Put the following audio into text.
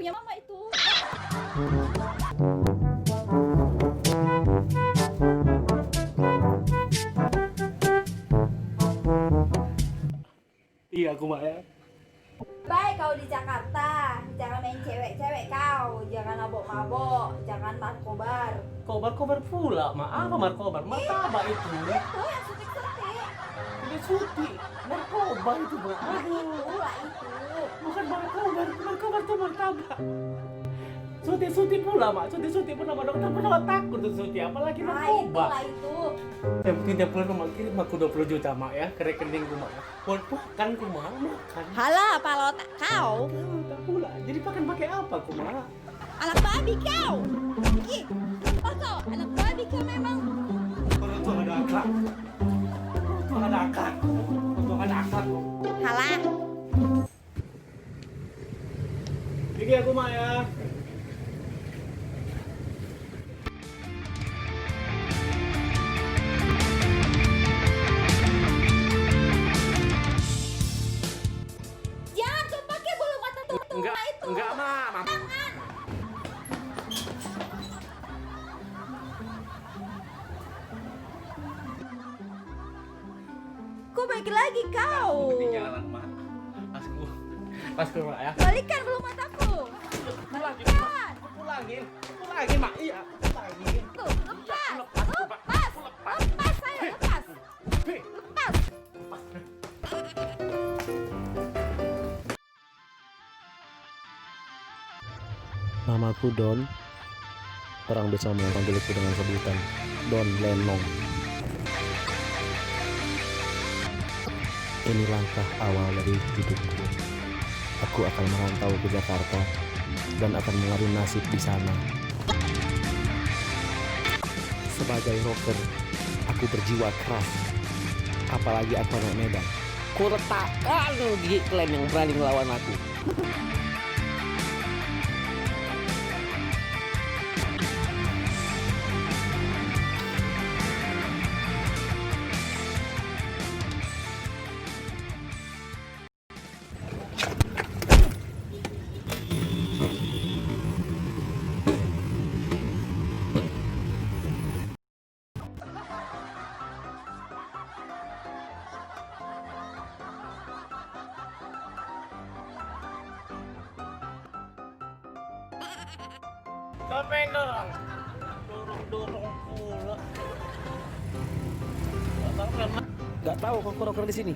punya mama itu. Iya, aku ya. Baik kau di Jakarta, jangan main cewek-cewek kau, jangan mabok-mabok, jangan narkobar. Kobar pula, apa markobar? Martabak itu. Itu yang sutik-sutik. Ini suti. Narkoba itu, Mak. Itu lah itu. Bukan markobar tuh martabak. Suti pula, Mak. Suti pula, Mak. Dokter pernah takut tuh suti, apalagi narkoba. Lah itu. Yang penting tiap bulan Mak kirim aku 20 juta, Mak, ya, ke rekeningku, Mak. Buat makan, ku, Mak. Makan. Halah, kalau tak kau. Tak pula. Jadi pakai apa, ku, Mak? Anak babi kau. Ih, oh kau, anak babi kau memang. Orang tua ada akhlak. Orang tua ada akhlak. Halah. Pergi aku, Mak, ya. Jangan kau pakai bulu mata tua itu. Enggak, Mak. Jangan. Kau balik lagi kau. Ketinggalan, Mak. Tasku, Mak, ya. Balikan bulu mataku. Balikan. Pulangin, Mak. Iya, pulangin. Tuh, lepas saya, lepas. Namaku Don. Orang biasa memanggilku dengan sebutan Don Lenong. Ini langkah awal dari hidupku. Aku akan merantau ke Jakarta dan akan mengadu nasib di sana. Sebagai rocker, aku berjiwa keras. Apalagi aku anak Medan. Ku letakkan gigi kalian yang berani melawan aku. Ngapain dorong pula. Gak tahu kok rocker di sini.